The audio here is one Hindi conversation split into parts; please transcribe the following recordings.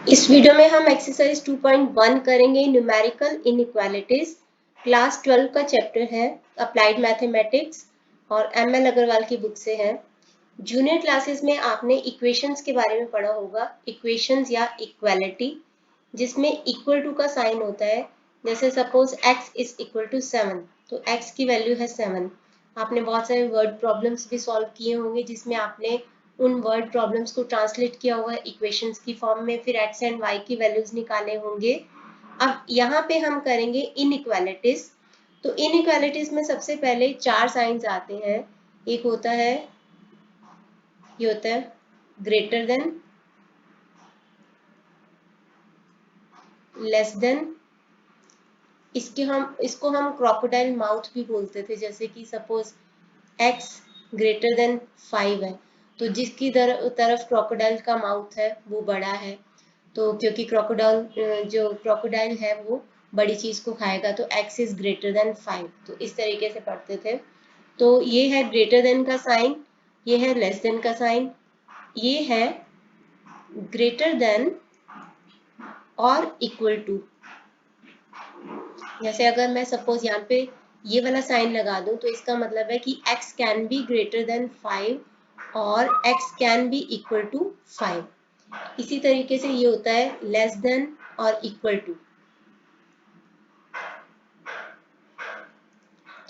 इस वीडियो में हम एक्सरसाइज 2.1 करेंगे न्यूमेरिकल इनइक्वालिटीज। क्लास 12 का चैप्टर है अप्लाइड मैथमेटिक्स और एमएल अग्रवाल की बुक से है। जूनियर क्लासेस में आपने इक्वेशंस के बारे में पढ़ा होगा, इक्वेशंस या इक्वालिटी, जिसमें इक्वल टू का साइन होता है। जैसे suppose x is equal to 7, तो x की वैल्यू है 7। आपने बहुत सारे वर्ड प्रॉब्लम्स भी सॉल्व किए होंगे जिसमें आपने उन वर्ड प्रॉब्लम्स को ट्रांसलेट किया होगा इक्वेशंस की फॉर्म में, फिर x एंड y की वैल्यूज निकाले होंगे। अब यहाँ पे हम करेंगे इनइक्वालिटीज। तो इनइक्वालिटीज में सबसे पहले चार साइंस आते हैं। एक होता है, ये होता है ग्रेटर देन, लेस देन, इसको हम क्रोकोडाइल माउथ भी बोलते थे। जैसे कि सपोज x ग्रेटर देन 5 है, तो जिसकी तरफ क्रोकोडाइल का माउथ है वो बड़ा है, तो क्योंकि क्रोकोडाइल है वो बड़ी चीज को खाएगा, तो x इज ग्रेटर देन 5। तो इस तरीके से पढ़ते थे। तो ये है ग्रेटर देन का साइन, ये है लेस देन का साइन, ये है ग्रेटर देन और इक्वल टू। जैसे अगर मैं सपोज यहाँ पे ये वाला साइन लगा दूं, तो इसका मतलब है कि x can be greater than 5 और x can be equal to 5। इसी तरीके से ये होता है लेस देन और इक्वल टू।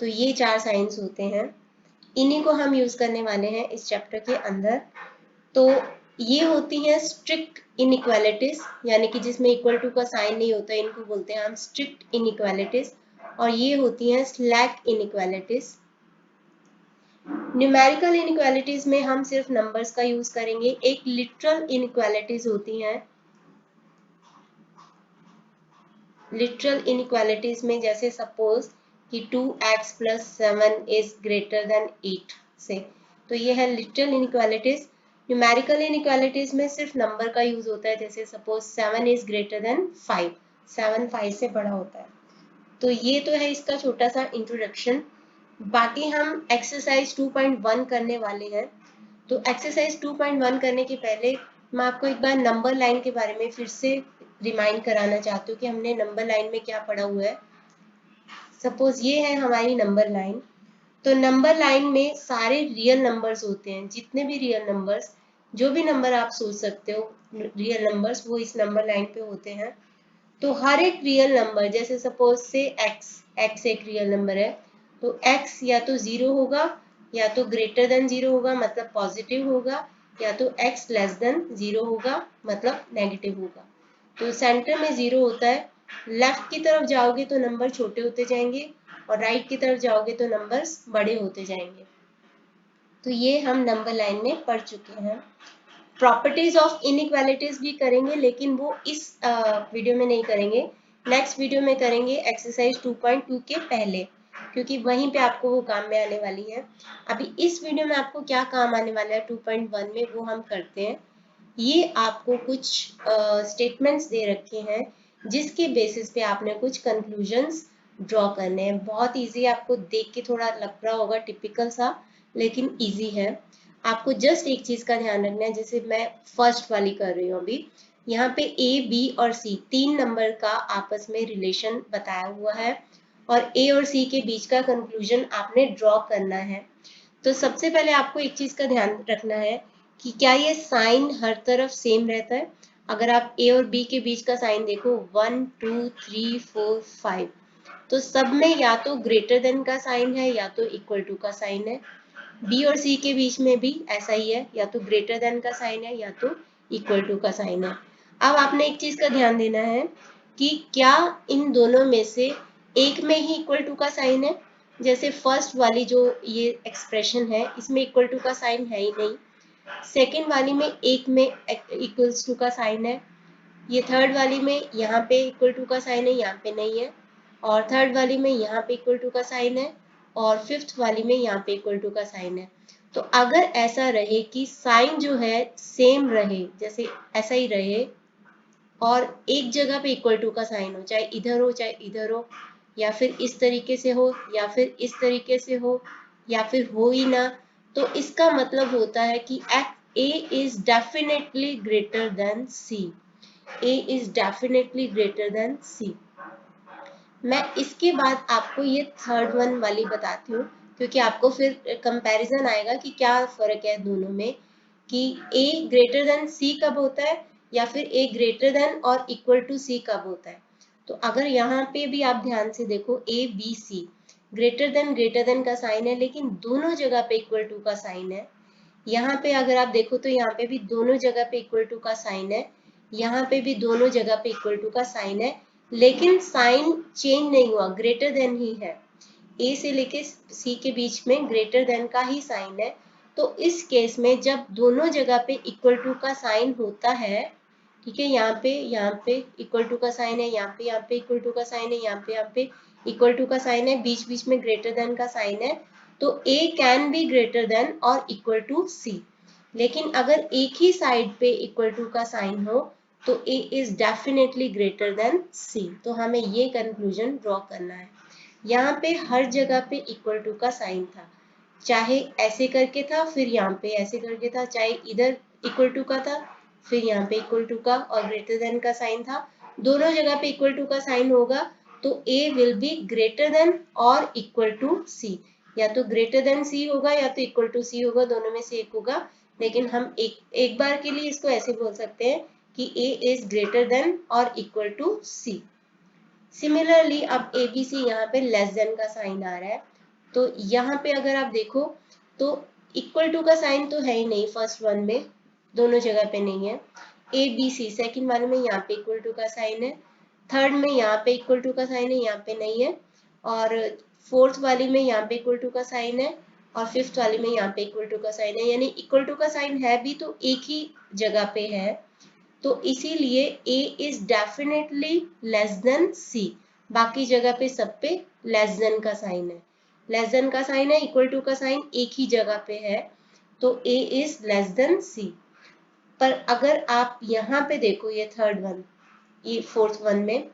तो ये चार साइंस होते हैं, इन्हीं को हम यूज करने वाले हैं इस चैप्टर के अंदर। तो ये होती हैं स्ट्रिक्ट इनइक्वालिटीज, यानी कि जिसमें इक्वल टू का साइन नहीं होता, इनको बोलते हैं हम स्ट्रिक्ट इनइक्वालिटीज। और ये होती हैं स्लैक इनइक्वालिटीज। न्यूमेरिकल इनइक्वालिटीज में हम सिर्फ नंबर्स का यूज करेंगे। एक लिटरल इनइक्वालिटीज होती हैं। लिटरल इनइक्वालिटीज में जैसे सपोज कि 2x plus 7 is greater then 8 से, तो ये है लिटरल इनइक्वालिटीज। न्यूमेरिकल इनइक्वालिटीज में सिर्फ नंबर का यूज होता है। जैसे सपोज 7 इज ग्रेटर देन 5, 7 5 से बड़ा होता है। तो ये तो है इसका छोटा सा इंट्रोडक्शन। बाकी हम एक्सरसाइज 2.1 करने वाले हैं। तो एक्सरसाइज 2.1 करने के पहले मैं आपको एक बार नंबर लाइन के बारे में फिर से रिमाइंड कराना चाहती हूँ कि हमने नंबर लाइन में क्या पढ़ा हुआ है। सपोज ये है हमारी नंबर लाइन। तो नंबर लाइन में सारे रियल नंबर्स होते हैं, जितने भी रियल नंबर्स, जो भी नंबर आप सोच सकते हो रियल नंबर्स, वो इस नंबर लाइन पे होते हैं। तो हर एक रियल नंबर, जैसे सपोज से x एक रियल नंबर है, तो x या तो 0 होगा, या तो ग्रेटर देन 0 होगा मतलब पॉजिटिव होगा, या तो x लेस देन 0 होगा मतलब नेगेटिव होगा। तो सेंटर में 0 होता है। लेफ्ट की तरफ जाओगे तो नंबर छोटे होते जाएंगे, और राइट की तरफ जाओगे तो नंबर्स बड़े होते जाएंगे। तो ये हम नंबर लाइन में पढ़ चुके हैं। प्रॉपर्टीज ऑफ इनइक्वालिटीज भी करेंगे, लेकिन वो इस वीडियो में नहीं करेंगे, नेक्स्ट वीडियो में करेंगे एक्सरसाइज 2.2 के पहले, क्योंकि वहीं पे आपको वो काम में आने वाली है। अभी इस वीडियो में आपको क्या काम आने वाला है 2.1 में, वो हम करते हैं। ये आपको कुछ स्टेटमेंट्स दे रखे हैं, जिसके बेसिस पे आपने कुछ कंक्लूजन्स ड्रॉ करने हैं। बहुत इजी, आपको देख के थोड़ा लग रहा होगा टिपिकल सा, लेकिन इजी है। आपको जस्ट एक चीज का ध्यान रखना है, जैसे मैं फर्स्ट वाली कर रही हूँ अभी। यहाँ पे A, B और C तीन नंबर का आपस में रिलेशन बताया हुआ है, और A और C के बीच का कंक्लूजन आपने ड्रॉ करना है। तो सबसे पहले आपको एक चीज का ध्यान रखना है कि क्या ये साइन हर तरफ सेम रहता है। अगर आप A और B के बीच का साइन देखो, 1 2 3 4 5, तो सब में या तो ग्रेटर देन का साइन है या तो इक्वल टू का साइन है। बी और सी के बीच में भी ऐसा ही है, या तो ग्रेटर देन का साइन है या तो इक्वल टू का साइन है। अब आपने एक चीज का ध्यान देना है कि क्या इन दोनों में से एक में ही इक्वल टू का साइन है। जैसे फर्स्ट वाली जो ये एक्सप्रेशन है, इसमें इक्वल टू का साइन है ही नहीं। सेकेंड वाली में एक में इक्वल्स टू का साइन है। ये थर्ड वाली में यहाँ पे इक्वल टू का साइन है, यहाँ पे नहीं है। और थर्ड वाली में यहाँ पे इक्वल टू का साइन है, और फिफ्थ वाली में यहाँ पे इक्वल टू का साइन है। तो अगर ऐसा रहे कि साइन जो है सेम रहे, जैसे ऐसा ही रहे, और एक जगह पे इक्वल टू का साइन हो, चाहे इधर हो चाहे इधर हो, या फिर इस तरीके से हो या फिर इस तरीके से हो, या फिर हो ही ना, तो इसका मतलब होता है कि A is definitely greater than C। A is definitely greater than C। मैं इसके बाद आपको ये थर्ड वन वाली बताती हूँ, क्योंकि आपको फिर कंपैरिजन आएगा कि क्या फर्क है दोनों में, कि A ग्रेटर देन C कब होता है या फिर A ग्रेटर देन और इक्वल टू C कब होता है। तो अगर यहाँ पे भी आप ध्यान से देखो, A B C greater then का साइन है, लेकिन दोनों जगह पे इक्वल टू का साइन है। यहाँ पे अगर आप देखो तो यहाँ पे भी दोनों जगह पे इक्वल टू का साइन है, यहाँ पे भी दोनों जगह पे इक्वल टू का साइन है, लेकिन साइन चेंज नहीं हुआ, ग्रेटर देन ही है। ए से लेके सी के बीच में ग्रेटर देन का ही साइन है। तो इस केस में जब दोनों जगह पे इक्वल टू का साइन होता है, ठीक है, यहाँ पे इक्वल टू का साइन है, यहाँ पे इक्वल टू का साइन है, यहाँ पे इक्वल टू का साइन है, बीच बीच में ग्रेटर देन का साइन है, तो A can be greater than और इक्वल टू C। लेकिन अगर एक ही साइड पे इक्वल टू का साइन हो तो A is definitely greater than C। तो हमें ये कंक्लूजन ड्रॉ करना है। यहाँ पे हर जगह पे इक्वल टू का साइन था, चाहे ऐसे करके था, फिर यहाँ पे ऐसे करके था, चाहे इधर इक्वल टू का था, फिर यहाँ पे इक्वल टू का और ग्रेटर देन का साइन था। दोनों जगह पे इक्वल टू का साइन होगा तो A will be greater than और इक्वल टू C। या तो ग्रेटर देन C होगा या तो इक्वल टू C होगा, दोनों में से एक होगा। लेकिन हम एक बार के लिए इसको ऐसे बोल सकते हैं कि A इज ग्रेटर देन और इक्वल टू C। सिमिलरली अब ABC यहाँ पे लेस देन का साइन आ रहा है, तो यहाँ पे अगर आप देखो तो इक्वल टू का साइन तो है ही नहीं, फर्स्ट वन में दोनों जगह पे नहीं है। ABC सेकंड वन में यहाँ पे इक्वल टू का साइन है, थर्ड में यहाँ पे इक्वल टू का साइन है, यहाँ पे नहीं है, और फोर्थ वाली में यहाँ पे इक्वल टू का साइन है, और फिफ्थ वाली में यहाँ पे इक्वल टू का साइन है। यानी इक्वल टू का साइन है भी तो एक ही जगह पे है, तो इसीलिए A is definitely less than C। बाकी जगह पे सब पे लेस देन का साइन है, लेस देन का साइन है, इक्वल टू का साइन एक ही जगह पे है, तो A is less than C। पर अगर आप यहाँ पे देखो, ये थर्ड वन, ये फोर्थ वन में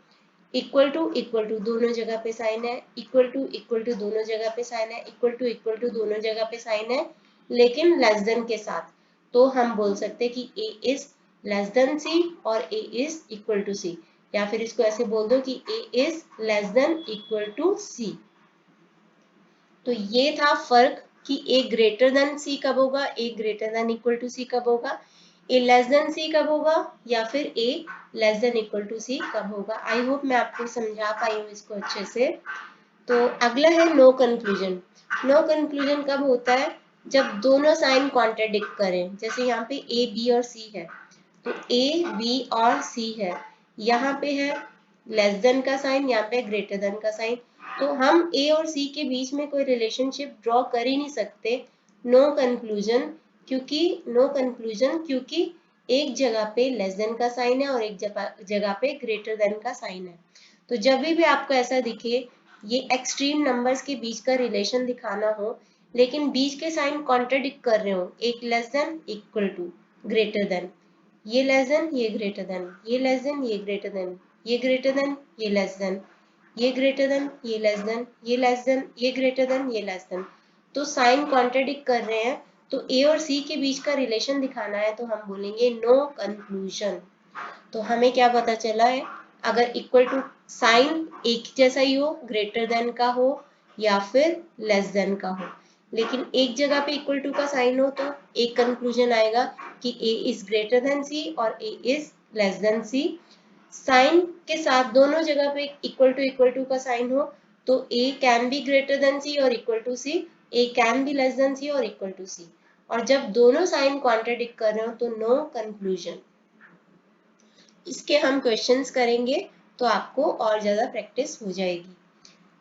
इक्वल टू दोनों जगह पे साइन है, इक्वल टू दोनों जगह पे साइन है, इक्वल टू दोनों जगह पे साइन है, लेकिन लेस देन के साथ। तो हम बोल सकते हैं कि A is less than C और A is equal to C। या फिर इसको ऐसे बोल दो कि A is less than equal to C। तो ये था फर्क कि A ग्रेटर देन C कब होगा, A greater than equal to C कब होगा, A लेस देन C कब होगा, या फिर A less than equal to C कब होगा। आई होप मैं आपको समझा पाई हूँ इसको अच्छे से। तो अगला है नो कंक्लूजन। नो कंक्लूजन कब होता है, जब दोनों साइन कॉन्ट्राडिक्ट करें। जैसे यहाँ पे A B और C है, तो A B और C है, यहाँ पे है लेस देन का साइन, यहाँ पे ग्रेटर देन का साइन, तो हम A और C के बीच में कोई रिलेशनशिप ड्रॉ कर ही नहीं सकते। नो कंक्लूजन, क्योंकि एक जगह पे लेस देन का साइन है और एक जगह पे ग्रेटर देन का साइन है। तो जब भी आपको ऐसा दिखे, ये एक्सट्रीम नंबर्स के बीच का रिलेशन दिखाना हो, लेकिन बीच के साइन कॉन्ट्राडिक्ट कर रहे हो, एक less than, equal to, greater than, ये लेस देन, ये ग्रेटर देन, ये लेस देन, ये ग्रेटर देन, ये ग्रेटर देन, ये लेस देन, ये ग्रेटर देन, ये लेस देन, ये लेस देन, ये ग्रेटर देन, ये लेस देन, तो साइन कॉन्ट्राडिक्ट कर रहे हैं, तो A और C के बीच का रिलेशन दिखाना है, तो हम बोलेंगे नो कंक्लूजन। तो हमें क्या पता चला है, अगर इक्वल टू साइन एक जैसा ही हो, ग्रेटर देन का हो या फिर लेस देन का हो, लेकिन एक जगह पे इक्वल टू का साइन हो, तो एक कंक्लूजन आएगा कि A is greater than C और A is less than C। Sign के साथ दोनों जगह पे इक्वल टू का साइन हो, तो A can be greater than C और equal to C, A can be less than C और इक्वल टू C। और जब दोनों साइन कॉन्ट्राडिक्ट कर रहे हो तो नो कंक्लूजन। इसके हम क्वेश्चंस करेंगे तो आपको और ज्यादा प्रैक्टिस हो जाएगी।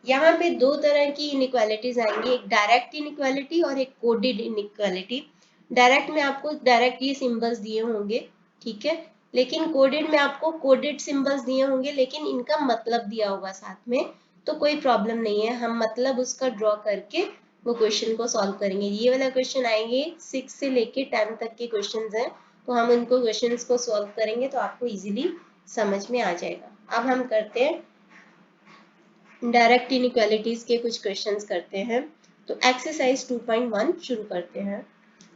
यहाँ पे दो तरह की इनइक्वालिटीज आएंगी, एक डायरेक्ट इनइक्वालिटी और एक कोडेड इनइक्वालिटी। डायरेक्ट में आपको डायरेक्ट ये सिंबल्स दिए होंगे, ठीक है, लेकिन कोडेड में आपको कोडेड सिंबल्स दिए होंगे, लेकिन इनका मतलब दिया होगा साथ में, तो कोई प्रॉब्लम नहीं है, हम मतलब उसका ड्रॉ करके वो क्वेश्चन को सॉल्व करेंगे। ये वाला क्वेश्चन आएंगे 6 से लेके 10 तक के क्वेश्चन हैं, तो हम उनको क्वेश्चन को सॉल्व करेंगे तो आपको इजीली समझ में आ जाएगा। अब हम करते हैं डायरेक्ट इनइक्वालिटीज के कुछ क्वेश्चंस करते हैं। तो एक्सरसाइज 2.1 शुरू करते हैं।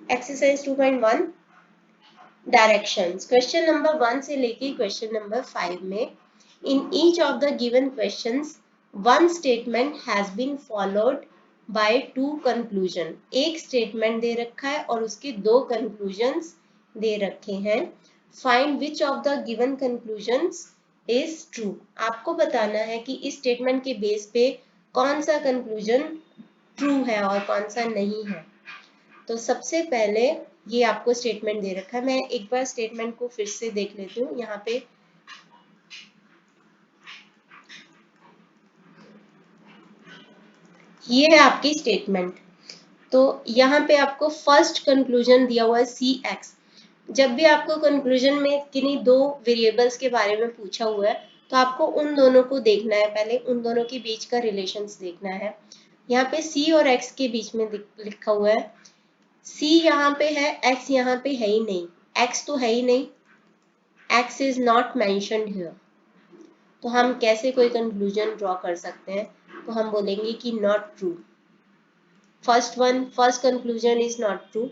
एक्सरसाइज 2.1, डायरेक्शंस क्वेश्चन नंबर 1 से लेके क्वेश्चन नंबर 5 में in each of the given questions one statement has been followed by two conclusion. एक स्टेटमेंट दे रखा है और उसके दो कंक्लूजन्स दे रखे हैं। Find which of the given conclusions is true. आपको बताना है कि इस स्टेटमेंट के बेस पे कौन सा कंक्लूजन ट्रू है और कौन सा नहीं है। तो सबसे पहले ये आपको स्टेटमेंट दे रखा है। मैं एक बार स्टेटमेंट को फिर से देख लेती हूँ। यहाँ पे ये है आपकी स्टेटमेंट। तो यहाँ पे आपको फर्स्ट कंक्लूजन दिया हुआ है सी एक्स। जब भी आपको कंक्लूजन में किन्हीं दो वेरिएबल्स के बारे में पूछा हुआ है तो आपको उन दोनों को देखना है, पहले उन दोनों के बीच का रिलेशंस देखना है। यहाँ पे सी और एक्स के बीच में लिखा हुआ है। सी यहाँ पे है, एक्स यहाँ पे है ही नहीं, एक्स तो है ही नहीं, x is not mentioned here. तो हम कैसे कोई कंक्लूजन ड्रॉ कर सकते हैं? तो हम बोलेंगे कि not true. First conclusion is not true.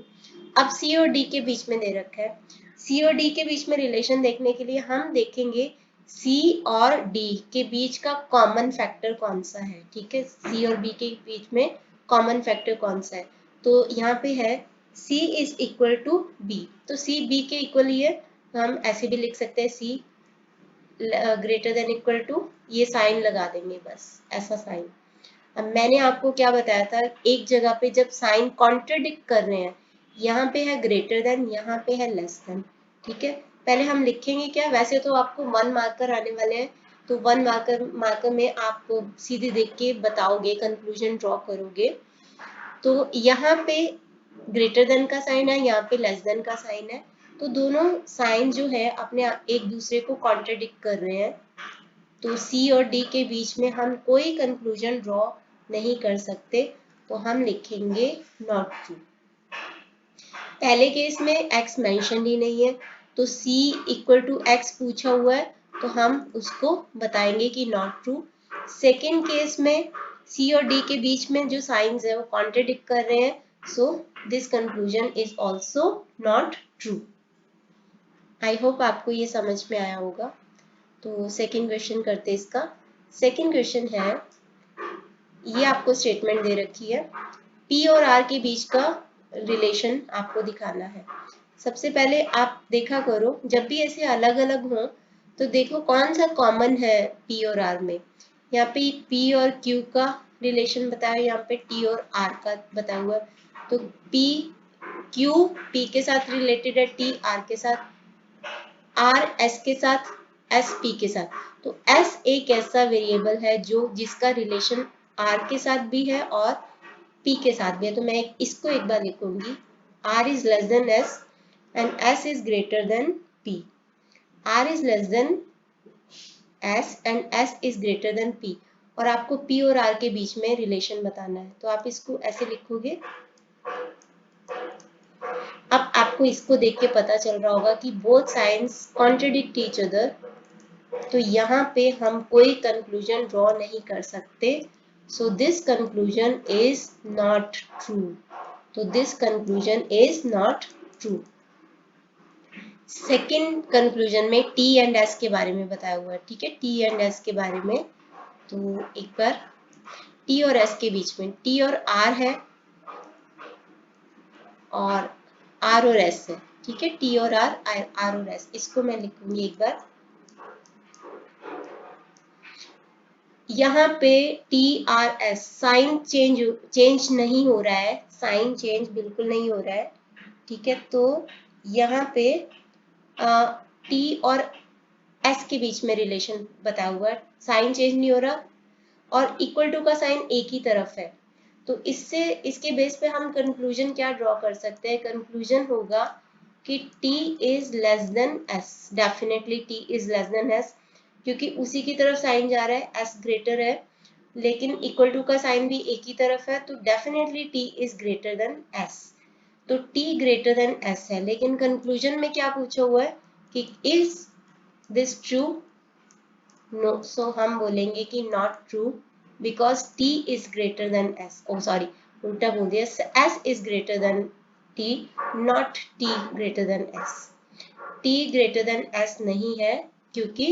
अब सी और डी के बीच में दे रखा है। सी और डी के बीच में रिलेशन देखने के लिए हम देखेंगे सी और डी के बीच का कॉमन फैक्टर कौन सा है। ठीक है, सी और बी के बीच में कॉमन फैक्टर कौन सा है। तो यहाँ पे है सी इज इक्वल टू बी। तो सी बी के इक्वल ही है, तो हम ऐसे भी लिख सकते हैं सी ग्रेटर देन इक्वल टू, ये साइन लगा देंगे बस, ऐसा साइन। अब मैंने आपको क्या बताया था, एक जगह पे जब साइन कॉन्ट्रडिक्ट कर रहे हैं, यहाँ पे है ग्रेटर देन, यहाँ पे है लेस देन। ठीक है, पहले हम लिखेंगे क्या, वैसे तो आपको 1 मार्कर आने वाले हैं, तो 1 मार्कर में आप सीधे देख के बताओगे, कंक्लूजन ड्रॉ करोगे। तो यहाँ पे ग्रेटर देन का साइन है, यहाँ पे लेस देन का साइन है, तो दोनों साइन जो है अपने एक दूसरे को कॉन्ट्रडिक्ट कर रहे हैं। तो सी और डी के बीच में हम कोई कंक्लूजन ड्रॉ नहीं कर सकते, तो हम लिखेंगे नॉट ट्रू। पहले केस में एक्स मेंशन ही नहीं है, तो सी इक्वल टू एक्स पूछा हुआ है, तो हम उसको बताएंगे कि नॉट ट्रू। सेकेंड केस में सी और डी के बीच में जो साइंस है वो कॉन्ट्रडिक्ट कर रहे हैं, सो this conclusion is also not true. I hope आपको ये समझ में आया होगा। तो सेकेंड क्वेश्चन करते हैं इसका। सेकेंड क्वेश्चन है, ये आपको स्टेटमेंट दे रखी है, पी और आर के बीच का रिलेशन आपको दिखाना है। सबसे पहले आप देखा करो, जब भी ऐसे अलग अलग हो तो देखो कौन सा कॉमन है पी और आर में। यहाँ पे पी और क्यू का रिलेशन बताया, यहाँ पे टी और आर का बताया हुआ है। तो पी क्यू पी के साथ रिलेटेड है, टी आर के साथ, आर एस के साथ, एस पी के साथ। तो एस एक ऐसा वेरिएबल है जो जिसका रिलेशन आर के साथ भी है और पी के साथ भी है। तो मैं इसको एक बार लिखूंगी, R is less than S and S is greater than P. R is less than S and S is greater than P, और आपको पी और आर के बीच में रिलेशन बताना है, तो आप इसको ऐसे लिखोगे। अब आपको इसको देख के पता चल रहा होगा कि both science contradict each other, तो यहाँ पे हम कोई कंक्लूजन ड्रॉ नहीं कर सकते। So this conclusion is not true. तो this conclusion is not true. Second conclusion में टी एंड एस के बारे में बताया हुआ है। ठीक है, टी एंड एस के बारे में, तो एक बार टी और एस के बीच में टी और आर है और आर और एस है। ठीक है, टी और आर, आर और एस, इसको मैं लिखूंगी एक बार। यहाँ पे T R S sign change नहीं हो रहा है, साइन चेंज बिल्कुल नहीं हो रहा है। ठीक है, तो यहाँ पे टी और एस के बीच में रिलेशन बताया हुआ है, साइन चेंज नहीं हो रहा और इक्वल टू का साइन एक ही तरफ है। तो इससे इसके बेस पे हम कंक्लूजन क्या ड्रॉ कर सकते हैं? कंक्लूजन होगा कि t is less then s, definitely t is less then s, क्योंकि उसी की तरफ साइन जा रहा है, s ग्रेटर है, लेकिन इक्वल टू का साइन भी एक ही तरफ है, तो definitely t is greater than s। तो t ग्रेटर देन s है, लेकिन कंक्लूजन में क्या पूछा हुआ है कि is this true? No, so हम बोलेंगे कि not true, because t is greater than s। Oh sorry, उल्टा बोल दिया, s is greater than t, not t greater than s। t greater than s नहीं है क्योंकि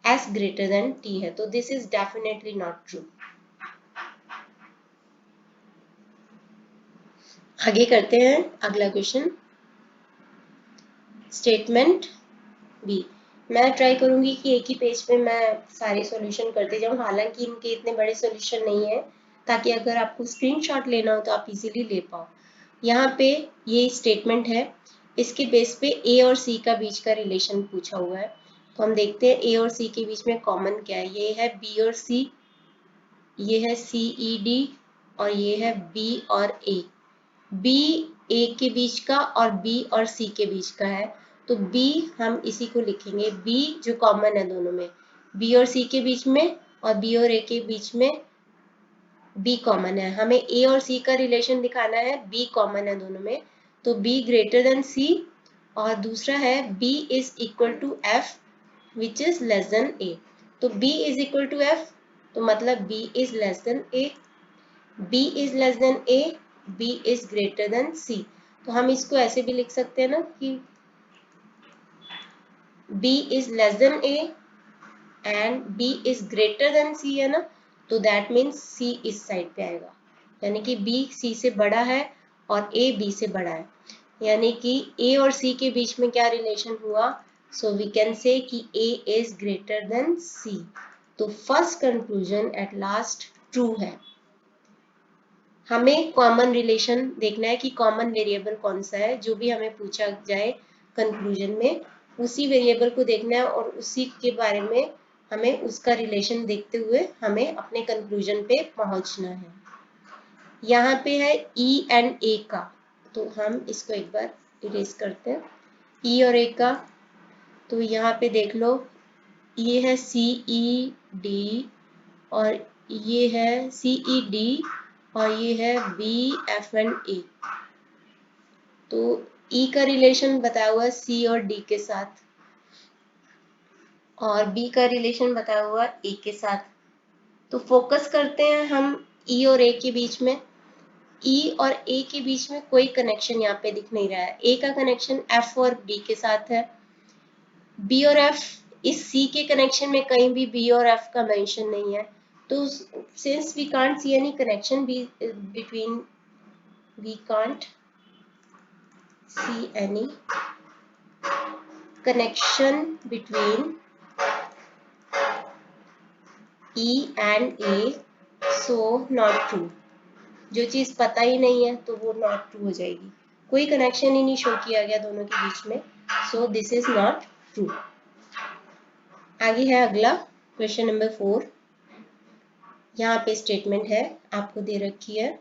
s ग्रेटर देन t है, तो this is definitely not true. आगे करते हैं अगला क्वेश्चन। Statement B. मैं ट्राई करूंगी कि एक ही पेज पे मैं सारे सॉल्यूशन करते जाऊं, हालांकि इनके इतने बड़े सॉल्यूशन नहीं है, ताकि अगर आपको स्क्रीनशॉट लेना हो तो आप इजीली ले पाओ। यहाँ पे ये स्टेटमेंट है, इसके बेस पे ए और सी का बीच का रिलेशन पूछा हुआ है। तो हम देखते हैं ए और सी के बीच में कॉमन क्या है। ये है बी और सी, ये है सी ई डी, और ये है बी और ए। बी ए के बीच का और बी और सी के बीच का है, तो बी हम इसी को लिखेंगे, बी जो कॉमन है दोनों में, बी और सी के बीच में और बी और ए के बीच में बी कॉमन है। हमें ए और सी का रिलेशन दिखाना है, बी कॉमन है दोनों में, तो बी ग्रेटर देन सी, और दूसरा है B is equal to F which is less than A. तो B is equal to F, तो मतलब B is less than A, B is less than A, b is greater than c। तो हम इसको ऐसे भी लिख सकते हैं ना कि b is less than a and b is greater than c है ना, तो that means c इस साइड पे आएगा, यानी कि b c से बड़ा है और a b से बड़ा है, यानी कि a और c के बीच में क्या रिलेशन हुआ, so we can say कि a is greater than c। तो first conclusion at last true है। हमें कॉमन रिलेशन देखना है कि कॉमन वेरिएबल कौन सा है, जो भी हमें पूछा जाए कंक्लूजन में उसी वेरिएबल को देखना है और उसी के बारे में हमें उसका रिलेशन देखते हुए हमें अपने कंक्लूजन पे पहुंचना है। यहाँ पे है ई एंड ए का, तो हम इसको एक बार इरेज करते हैं, ई और ए का। तो यहाँ पे देख लो, ये है सी ई डी और ये है सी ई डी और ये है बी एफ एंड ए। तो ई का रिलेशन बताया हुआ है सी और डी के साथ और बी का रिलेशन बताया हुआ है ए के साथ। तो फोकस करते हैं हम ई और ए के बीच में। ई और ए के बीच में कोई कनेक्शन यहाँ पे दिख नहीं रहा है। ए का कनेक्शन एफ और बी के साथ है, बी और एफ इस सी के कनेक्शन में कहीं भी बी और एफ का मेंशन नहीं है। तो since we can't see any connection between, we can't see any connection between E and A, so not true। जो चीज पता ही नहीं है तो वो नॉट ट्रू हो जाएगी, कोई कनेक्शन ही नहीं शो किया गया दोनों के बीच में, सो दिस इज नॉट ट्रू। आगे है अगला क्वेश्चन नंबर 4। यहाँ पे स्टेटमेंट है आपको दे रखी है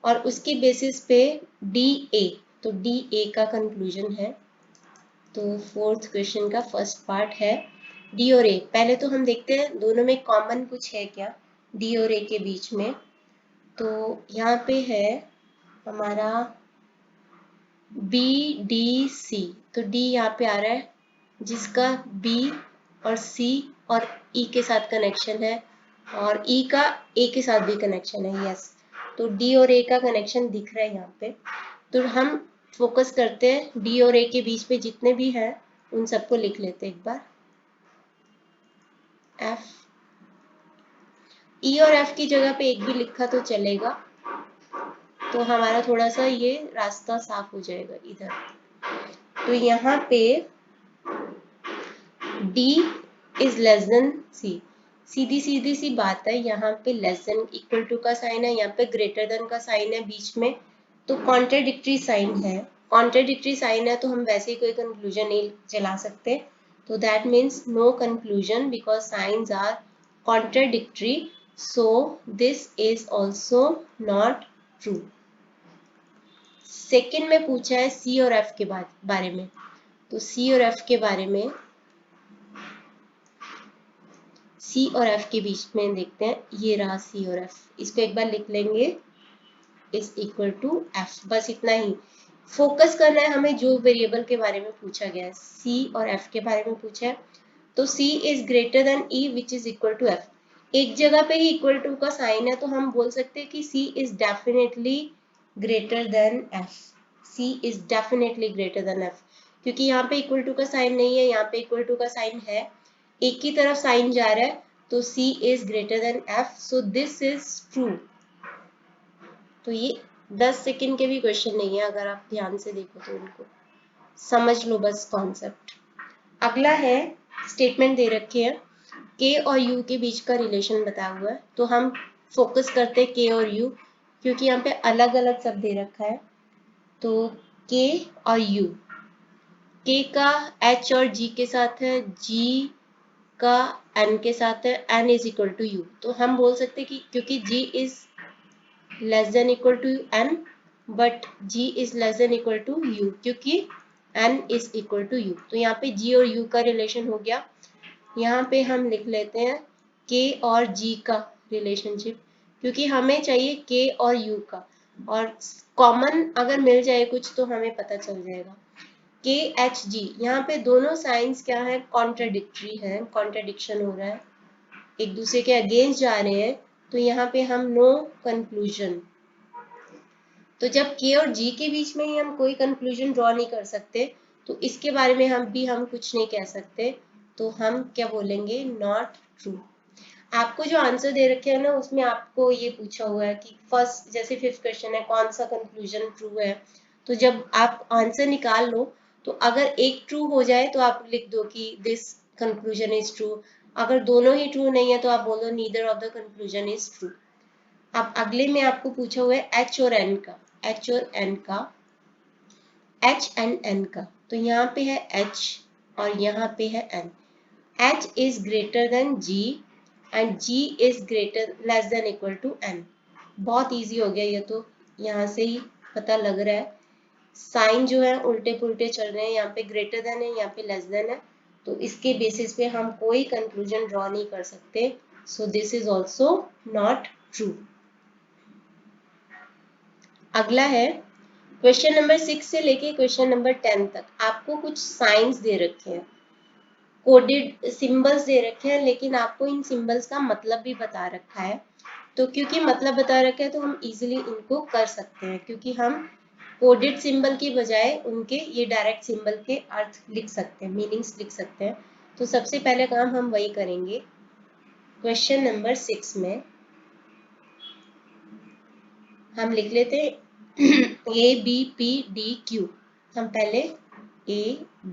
और उसके बेसिस पे डी ए, तो डी ए का कंक्लूजन है। तो फोर्थ क्वेश्चन का फर्स्ट पार्ट है डी और ए। पहले तो हम देखते हैं दोनों में कॉमन कुछ है क्या डी और ए के बीच में। तो यहाँ पे है हमारा बी डी सी, तो डी यहाँ पे आ रहा है जिसका बी और सी और ई के साथ कनेक्शन है और ई का ए के साथ भी कनेक्शन है, यस। तो डी और ए का कनेक्शन दिख रहा है यहाँ पे। तो हम फोकस करते हैं डी और ए के बीच में जितने भी हैं उन सबको लिख लेते हैं एक बार। एफ, ई और एफ की जगह पे एक भी लिखा तो चलेगा, तो हमारा थोड़ा सा ये रास्ता साफ हो जाएगा इधर। तो यहाँ पे D इज लेस देन सी, सीधी सीधी सी बात है, यहाँ पे लेस देन इक्वल टू का साइन है, यहाँ पे ग्रेटर देन का साइन है बीच में, तो कॉन्ट्राडिक्टरी साइन है। कॉन्ट्राडिक्टरी साइन है तो हम वैसे ही कोई कंक्लूजन नहीं चला सकते, तो that means no conclusion because signs are contradictory, so this is also not true. Second में पूछा है सी और एफ के बारे में, तो सी और एफ के बारे में, सी और एफ के बीच में देखते हैं, ये रहा सी और एफ, इसको एक बार लिख लेंगे इज इक्वल टू एफ, बस इतना ही फोकस करना है हमें जो वेरिएबल के बारे में पूछा गया है। सी और एफ के बारे में पूछा है, तो C is greater than E which is equal to F. एक जगह पे ही इक्वल टू का साइन है तो हम बोल सकते हैं कि C is definitely greater than F, C is definitely greater than F, क्योंकि यहाँ पे इक्वल टू का साइन नहीं है, यहाँ पे इक्वल टू का साइन है, एक की तरफ साइन जा रहा है, तो C is greater than F, so this is true. तो ये 10 सेकंड के भी क्वेश्चन नहीं है, अगर आप ध्यान से देखो तो उनको समझ लो बस कॉन्सेप्ट। अगला है स्टेटमेंट दे रखे हैं K और U के बीच का रिलेशन बताया हुआ है, तो हम फोकस करते हैं K और U, क्योंकि यहाँ पे अलग अलग सब दे रखा है। तो K और U, K का H और G के साथ है, G का N के साथ है, N is equal to U। तो हम बोल सकते हैं कि क्योंकि G is less than equal to N, but G is less than equal to U, क्योंकि N is equal to U। तो यहाँ पे G और U का रिलेशन हो गया। यहाँ पे हम लिख लेते हैं K और G का रिलेशनशिप, क्योंकि हमें चाहिए K और U का, और कॉमन अगर मिल जाए कुछ तो हमें पता चल जाएगा। K H G, यहाँ पे दोनों साइंस क्या है, कॉन्ट्राडिक्टरी है, कॉन्ट्राडिक्शन हो रहा है, एक दूसरे के अगेंस्ट जा रहे हैं, तो यहाँ पे हम नो कंक्लूजन। तो जब K और G के बीच में ही हम कोई कंक्लूजन ड्रॉ नहीं कर सकते, तो इसके बारे में हम कुछ नहीं कह सकते, तो हम क्या बोलेंगे, नॉट ट्रू। आपको जो आंसर दे रखे हैं ना, उसमें आपको ये पूछा हुआ है कि फर्स्ट, जैसे 5th क्वेश्चन है, कौन सा कंक्लूजन ट्रू है। तो जब आप आंसर निकाल लो, तो अगर एक ट्रू हो जाए तो आप लिख दो कि दिस कंक्लूजन इज ट्रू। अगर दोनों ही ट्रू नहीं है तो आप बोलो neither of the conclusion is true. अब अगले में आपको पूछा हुआ है H और N का, H और N का, H एंड N का। तो यहाँ पे है H और यहाँ पे है N। H is greater than G and G is greater less than equal to N। बहुत इजी हो गया ये तो, यहाँ से ही पता लग रहा है। साइन जो है उल्टे पुल्टे चल रहे हैं, यहाँ पे ग्रेटर देन है, यहाँ पे लेस देन है, तो इसके बेसिस पे हम कोई कंक्लूजन ड्रॉ नहीं कर सकते। So this is also not true. अगला है क्वेश्चन नंबर 6 से लेके क्वेश्चन नंबर 10 तक, आपको कुछ साइंस दे रखे हैं, कोडेड सिंबल्स दे रखे हैं, लेकिन आपको इन सिंबल्स का मतलब भी बता रखा है। तो क्योंकि मतलब बता रखा है तो हम इजीली इनको कर सकते हैं, क्योंकि हम कोडेड सिंबल की बजाय उनके ये डायरेक्ट सिंबल के अर्थ लिख सकते हैं, मीनिंग्स लिख सकते हैं। तो सबसे पहले काम हम वही करेंगे। क्वेश्चन नंबर 6 में हम लिख लेते हैं A B P D Q। हम पहले A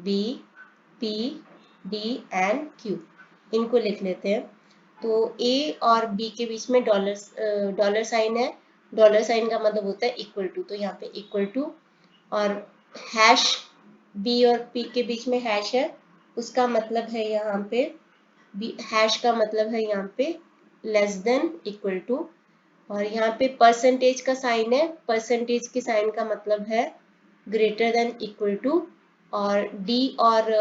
B P D and Q इनको लिख लेते हैं। तो A और B के बीच में डॉलर साइन है, डॉलर साइन का मतलब होता है इक्वल टू, तो यहाँ पे इक्वल टू, और हैश B और P के बीच में हैश है, उसका मतलब है यहाँ पे हैश का मतलब है यहाँ पे लेस देन इक्वल टू, और यहाँ पे परसेंटेज का साइन है, परसेंटेज के साइन का मतलब है ग्रेटर देन इक्वल टू, और D और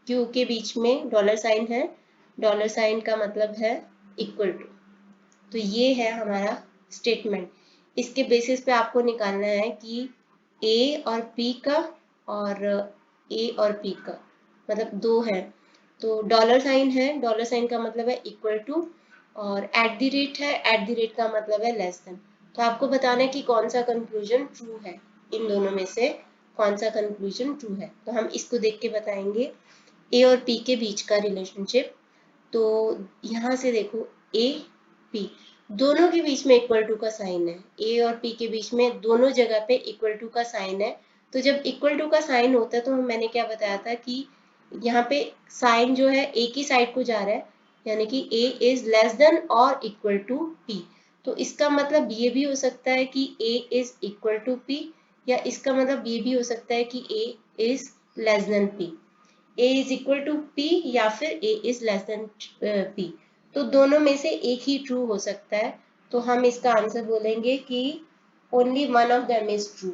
Q के बीच में डॉलर साइन है, डॉलर साइन का मतलब है इक्वल टू। तो ये है हमारा स्टेटमेंट। इसके बेसिस पे आपको निकालना है कि A और P का और A और P का मतलब दो है, तो डॉलर साइन है, डॉलर साइन का मतलब है इक्वल टू, और एट द रेट है, एट द रेट का मतलब है लेस देन। तो आपको बताना है कि कौन सा कंक्लूजन ट्रू है, इन दोनों में से कौन सा कंक्लूजन ट्रू है। तो हम इसको देख के बताएंगे ए और पी के बीच का रिलेशनशिप। तो यहाँ से देखो ए पी दोनों के बीच में इक्वल टू का साइन है, ए और पी के बीच में दोनों जगह पे इक्वल टू का साइन है। तो जब इक्वल टू का साइन होता है तो मैंने क्या बताया था कि यहाँ पे साइन जो है एक ही साइड को जा रहा है, यानी कि a इज लेस देन और इक्वल टू p। तो इसका मतलब ये भी हो सकता है कि a is equal to p, या इसका मतलब ये भी हो सकता है कि a is less than p, a is equal to p या फिर a is less than p। तो दोनों में से एक ही ट्रू हो सकता है, तो हम इसका आंसर बोलेंगे कि only one of them is true,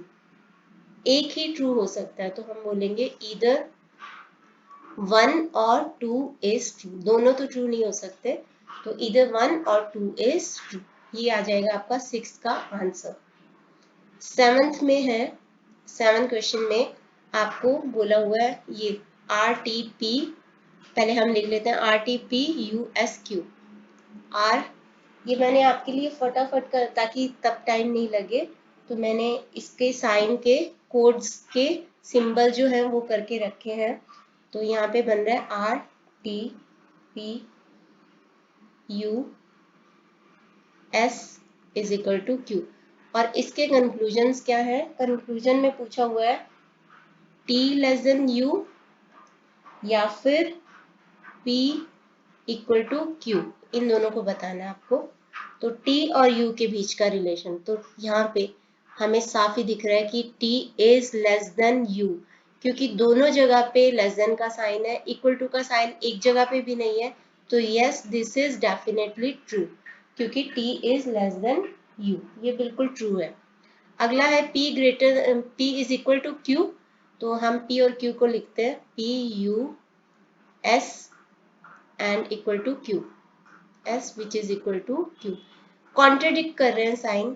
एक ही ट्रू हो सकता है, तो हम बोलेंगे ईदर 1 और 2 इज ट्रू, दोनों तो ट्रू नहीं हो सकते, तो इधर 1 और 2 इज ट्रू। ये आ जाएगा आपका 6 का आंसर। 7th में है, 7th क्वेश्चन में आपको बोला हुआ है ये RTP, पहले हम लिख लेते हैं RTPUSQ। R ये मैंने आपके लिए फटाफट कर ताकि तब टाइम नहीं लगे, तो मैंने इसके साइन के कोड्स के सिंबल जो है वो करके रखे हैं। तो यहाँ पे बन रहा है R T P U S is equal to Q. और इसके कंक्लूजन्स क्या है? कंक्लूजन में पूछा हुआ है T लेस देन यू या फिर P इक्वल टू क्यू, इन दोनों को बताना है आपको। तो T और U के बीच का रिलेशन, तो यहाँ पे हमें साफ ही दिख रहा है कि T is less than U, क्योंकि दोनों जगह पे लेस देन का साइन है, इक्वल टू का साइन एक जगह पे भी नहीं है। तो yes, this is definitely true, क्योंकि T is less than U, ये बिल्कुल ट्रू है। अगला है P is equal to Q। तो हम P और Q को लिखते हैं P U S and equal to Q, S which is equal to Q। Contradict कर रहे हैं साइन,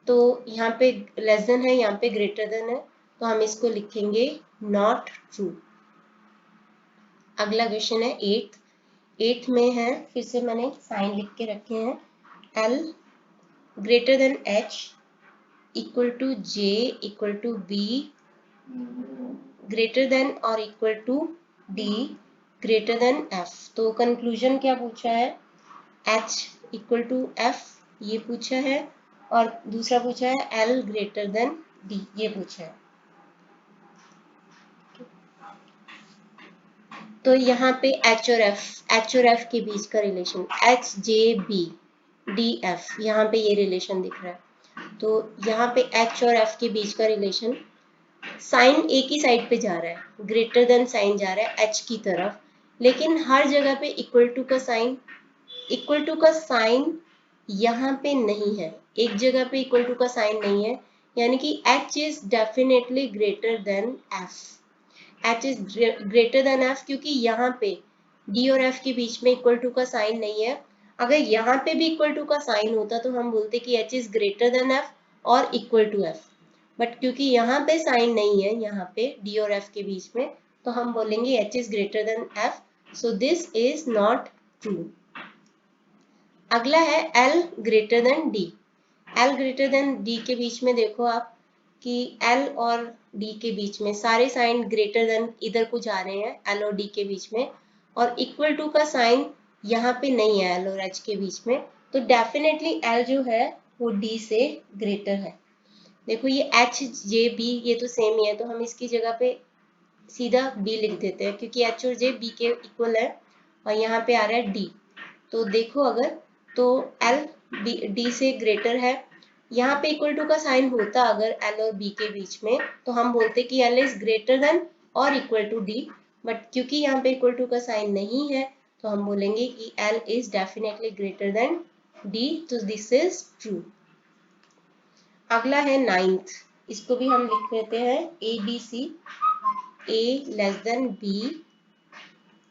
तो यहाँ पे लेस देन है, यहाँ पे ग्रेटर देन है, तो हम इसको लिखेंगे नॉट ट्रू। अगला क्वेश्चन है 8th में है, फिर से मैंने साइन लिख के रखे हैं, L greater than H equal to J equal to B greater than और equal to D greater than F। तो कंक्लूजन क्या पूछा है? H इक्वल टू F ये पूछा है, और दूसरा पूछा है L ग्रेटर देन D ये पूछा है। तो यहाँ पे H और F के बीच का relation H J B D F, यहाँ पे ये रिलेशन दिख रहा है। तो यहाँ पे H और F के बीच का रिलेशन, साइन एक ही साइड पे जा रहा है, ग्रेटर देन साइन जा रहा है H की तरफ, लेकिन हर जगह पे इक्वल टू का साइन यहाँ पे नहीं है, एक जगह पे इक्वल टू का साइन नहीं है, यानी कि H is definitely greater than F। H is greater than F क्योंकि यहाँ पे D और F के बीच में इक्वल टू का साइन नहीं है। अगर यहाँ पे भी इक्वल टू का साइन होता तो हम बोलते कि H is greater than F और इक्वल टू F, बट क्योंकि यहाँ पे साइन नहीं है, यहाँ पे D और F के बीच में, तो हम बोलेंगे H is greater than F, so this is not true. अगला है L greater than D। L greater than D के बीच में देखो आप कि L और D के बीच में सारे साइन ग्रेटर देन इधर को जा रहे हैं, L और D के बीच में, और इक्वल टू का साइन यहाँ पे नहीं है L और H के बीच में, तो डेफिनेटली L जो है वो D से ग्रेटर है। देखो ये H J B ये तो सेम ही है, तो हम इसकी जगह पे सीधा B लिख देते हैं, क्योंकि H और J B के इक्वल है, और यहाँ पे आ रहा है D। तो देखो अगर तो L D से ग्रेटर है, यहाँ पे इक्वल टू का साइन होता अगर L और B के बीच में, तो हम बोलते कि L इज ग्रेटर देन और इक्वल टू D, बट क्योंकि यहाँ पे इक्वल टू का साइन नहीं है, तो हम बोलेंगे कि L is definitely greater than D, तो दिस इज ट्रू। अगला है 9th, इसको भी हम लिख लेते हैं ABC, A less than B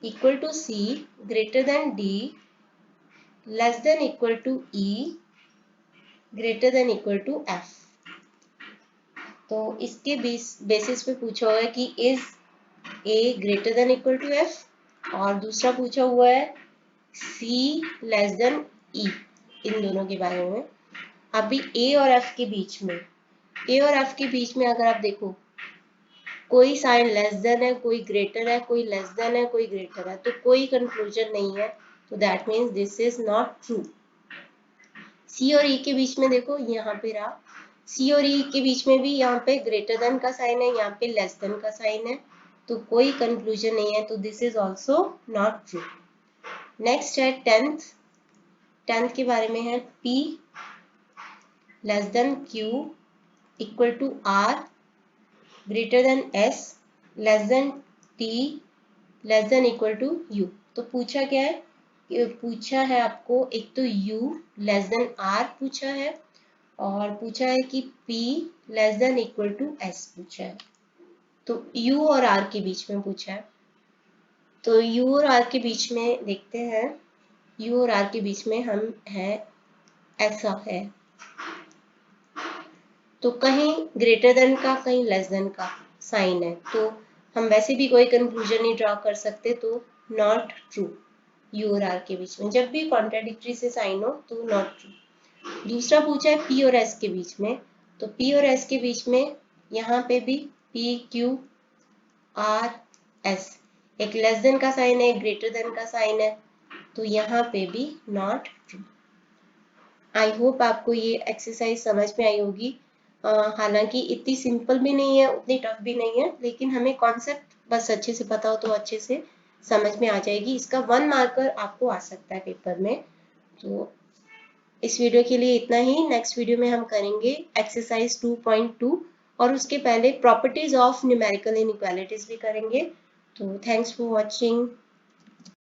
equal to C greater than D less than equal to E greater than equal to F। तो इसके बेसिस पे पूछा हुआ है कि is A greater than equal to F, और दूसरा पूछा हुआ है C लेस देन E, इन दोनों के बारे में। अभी A और F के बीच में, A और F के बीच में अगर आप देखो कोई साइन लेस देन है, कोई ग्रेटर है, कोई लेस देन है, कोई ग्रेटर है, तो कोई कंक्लूजन नहीं है, तो that means this is not true. C और E के बीच में देखो, यहाँ पे रहा C और E के बीच में भी यहाँ पे ग्रेटर देन का साइन है, यहाँ पे लेस देन का साइन है, तो कोई कंक्लूजन नहीं है, तो this is also not true. Next है 10th के बारे में है P less than Q equal to R greater than S less than T less than equal to U। तो पूछा क्या है? पूछा है आपको एक तो U लेस देन R पूछा है, और पूछा है कि P less than equal to S पूछा है। तो U और R के बीच में पूछा है, तो U और R के बीच में देखते हैं, U और R के बीच में हम है ऐसा है, तो कहीं ग्रेटर देन का कहीं लेस देन का साइन है, तो हम वैसे भी कोई कंक्लूजन नहीं ड्रॉ कर सकते, तो नॉट ट्रू। U और R के बीच में जब भी कॉन्ट्राडिक्टरी से साइन हो तो नॉट ट्रू। दूसरा पूछा है P और S के बीच में, तो P और S के बीच में यहाँ पे भी P Q आर एस, एक लेस देन का साइन है, ग्रेटर देन का साइन है, तो यहाँ पे भी नॉट ट्रू। आई होप आपको ये एक्सरसाइज समझ में आई होगी। हालांकि इतनी सिंपल भी नहीं है, उतनी टफ भी नहीं है, लेकिन हमें कॉन्सेप्ट बस अच्छे से पता हो तो अच्छे से समझ में आ जाएगी। इसका 1 मार्कर आपको आ सकता है पेपर में। तो इस वीडियो के लिए इतना ही। नेक्स्ट वीडियो में हम करेंगे एक्सरसाइज 2.2 और उसके पहले प्रॉपर्टीज ऑफ न्यूमेरिकल इनइक्वालिटीज भी करेंगे। तो थैंक्स फॉर वॉचिंग।